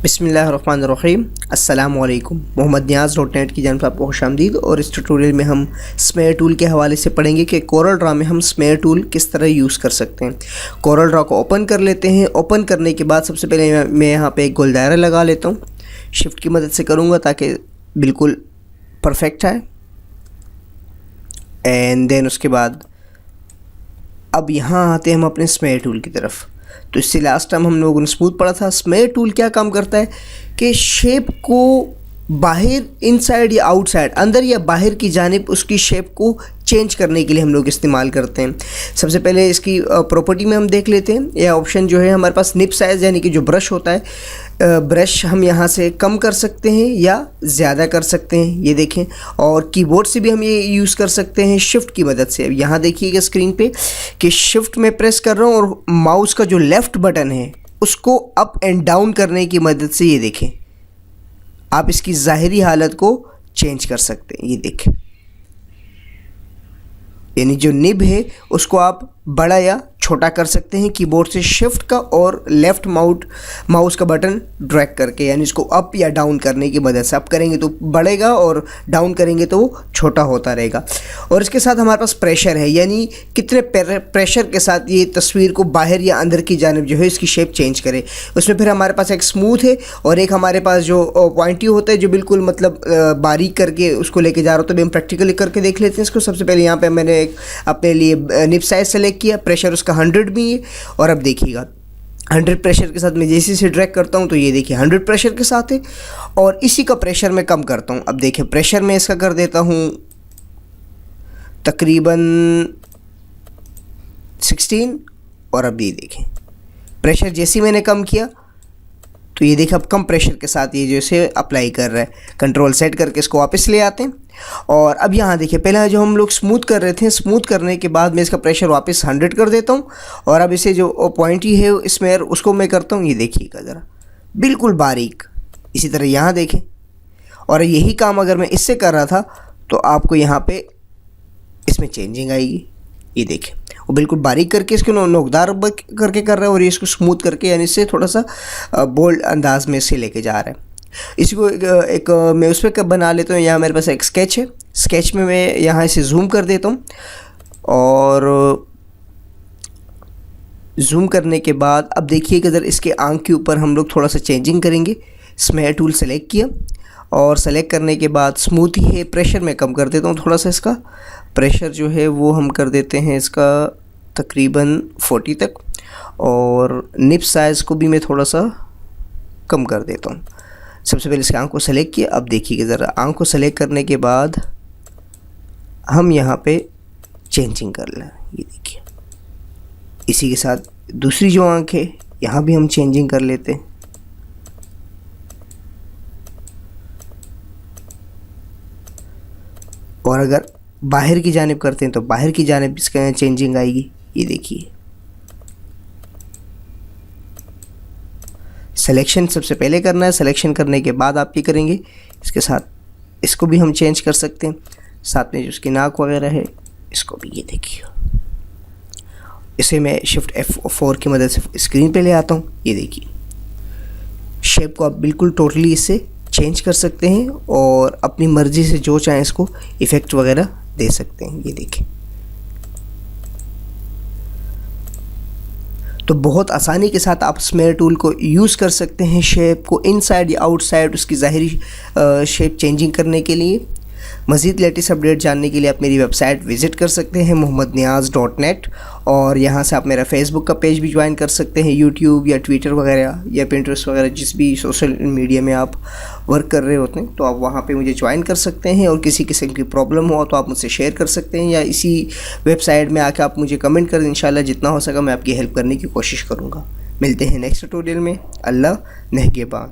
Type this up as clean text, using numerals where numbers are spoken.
बिस्मिल्लाहिर्रहमानिर्रहीम। अस्सलामुअलैकुम। मोहम्मद नियाज़ .net की जानब आपको खुशामदीद। और इस ट्यूटोरियल में हम स्मेयर टूल के हवाले से पढ़ेंगे कि कोरल ड्रा में हम स्मेयर टूल किस तरह यूज़ कर सकते हैं। कोरल ड्रा को ओपन कर लेते हैं। ओपन करने के बाद सबसे पहले मैं यहाँ पे एक गोल दायरा लगा लेता हूँ। शिफ्ट की मदद से करूँगा ताकि बिल्कुल परफेक्ट आए। एंड देन उसके बाद अब यहाँ आते हैं हम अपने स्मेयर टूल की तरफ। तो इससे लास्ट टाइम हम लोगों ने स्मूथ पढ़ा था। स्मेयर टूल क्या काम करता है कि शेप को बाहर, इनसाइड या आउटसाइड, अंदर या बाहर की जानिब उसकी शेप को चेंज करने के लिए हम लोग इस्तेमाल करते हैं। सबसे पहले इसकी प्रॉपर्टी में हम देख लेते हैं। यह ऑप्शन जो है हमारे पास निप साइज़ यानी कि जो ब्रश होता है, ब्रश हम यहाँ से कम कर सकते हैं या ज़्यादा कर सकते हैं, ये देखें। और कीबोर्ड से भी हम ये यूज़ कर सकते हैं शिफ्ट की मदद से। अब यहाँ देखिएगा स्क्रीन पे कि शिफ्ट में प्रेस कर रहा हूँ और माउस का जो लेफ़्ट बटन है उसको अप एंड डाउन करने की मदद से ये देखें आप इसकी ज़ाहिरी हालत को चेंज कर सकते हैं। ये देखें, यानी जो निब है उसको आप बड़ा या छोटा कर सकते हैं कीबोर्ड से शिफ्ट का और लेफ़्ट माउस का बटन ड्रैग करके, यानी इसको अप या डाउन करने की मदद से। अप करेंगे तो बढ़ेगा और डाउन करेंगे तो वो छोटा होता रहेगा। और इसके साथ हमारे पास प्रेशर है, यानी कितने प्रेशर के साथ ये तस्वीर को बाहर या अंदर की जानिब जो है इसकी शेप चेंज करे। उसमें फिर हमारे पास एक स्मूथ है और एक हमारे पास जो पॉइंटी होता है जो बिल्कुल मतलब बारीक करके उसको लेके जा रहा हो। तो भी हम प्रैक्टिकली करके देख लेते हैं इसको। सबसे पहले यहाँ पर मैंने एक अपने लिए निप साइज सेलेक्ट किया, प्रेशर उसका 100 भी है। और अब देखिएगा 100 प्रेशर के साथ मैं जैसे से ड्रैग करता हूँ तो ये देखिए 100 प्रेशर के साथ है। और इसी का प्रेशर मैं कम करता हूँ। अब देखिए प्रेशर मैं इसका कर देता हूँ तकरीबन 16। और अब ये देखें प्रेशर जैसे मैंने कम किया तो ये देखिए अब कम प्रेशर के साथ ये जैसे अप्लाई कर रहा है। कंट्रोल सेट करके इसको वापस ले आते हैं। और अब यहाँ देखिए पहले जो हम लोग स्मूथ कर रहे थे, स्मूथ करने के बाद मैं इसका प्रेशर वापस 100 कर देता हूँ। और अब इसे जो पॉइंट ही है इसमें उसको मैं करता हूँ, ये देखिएगा ज़रा बिल्कुल बारीक। इसी तरह यहाँ देखें। और यही काम अगर मैं इससे कर रहा था तो आपको यहाँ पे इसमें चेंजिंग आएगी। ये देखें वो बिल्कुल बारीक करके इसको नोकदार करके कर रहा है और ये इसको स्मूथ करके यानी इससे थोड़ा सा बोल्ड अंदाज में इससे लेके जा रहा है। इसको एक मैं उस पर बना लेता हूँ। यहाँ मेरे पास एक स्केच है। स्केच में मैं यहाँ इसे जूम कर देता हूँ। और जूम करने के बाद अब देखिए कि अगर इसके आँख के ऊपर हम लोग थोड़ा सा चेंजिंग करेंगे। स्मेयर टूल सेलेक्ट किया और सेलेक्ट करने के बाद स्मूथ ही है, प्रेशर मैं कम कर देता हूँ थोड़ा सा। इसका प्रेशर जो है वो हम कर देते हैं इसका तकरीबन 40 तक। और निप साइज़ को भी मैं थोड़ा सा कम कर देता हूँ। सबसे पहले इसके आँख को सेलेक्ट किया। अब देखिए ज़रा आँख को सेलेक्ट करने के बाद हम यहाँ पे चेंजिंग कर लें। ये देखिए इसी के साथ दूसरी जो आँख है यहाँ भी हम चेंजिंग कर लेते हैं। और अगर बाहर की जानिब करते हैं तो बाहर की जानिब इसका चेंजिंग आएगी। ये देखिए सिलेक्शन सबसे पहले करना है। सिलेक्शन करने के बाद आप ये करेंगे। इसके साथ इसको भी हम चेंज कर सकते हैं। साथ में जो उसकी नाक वगैरह है इसको भी, ये देखिए इसे मैं शिफ्ट F4 की मदद से स्क्रीन पे ले आता हूँ। ये देखिए शेप को आप बिल्कुल टोटली इससे चेंज कर सकते हैं और अपनी मर्ज़ी से जो चाहें इसको इफ़ेक्ट वगैरह दे सकते हैं। ये देखिए तो बहुत आसानी के साथ आप स्मेयर टूल को यूज़ कर सकते हैं शेप को इनसाइड या आउटसाइड उसकी ज़ाहिरी शेप चेंजिंग करने के लिए। मज़ीद लेटेस्ट अपडेट जानने के लिए आप मेरी वेबसाइट विज़िट कर सकते हैं mohammadniaz.net। और यहाँ से आप मेरा फेसबुक का पेज भी ज्वाइन कर सकते हैं, यूट्यूब या ट्विटर वगैरह या पिंटरेस्ट वगैरह जिस भी सोशल मीडिया में आप वर्क कर रहे होते हैं तो आप वहाँ पे मुझे ज्वाइन कर सकते हैं। और किसी किस्म की प्रॉब्लम हो तो आप मुझसे शेयर कर सकते हैं या इसी वेबसाइट में आके आप मुझे कमेंट करें। इंशाल्लाह जितना हो सका मैं आपकी हेल्प करने की कोशिश करूँगा। मिलते हैं नेक्स्ट ट्यूटोरियल में। अल्लाह नेहगेबान।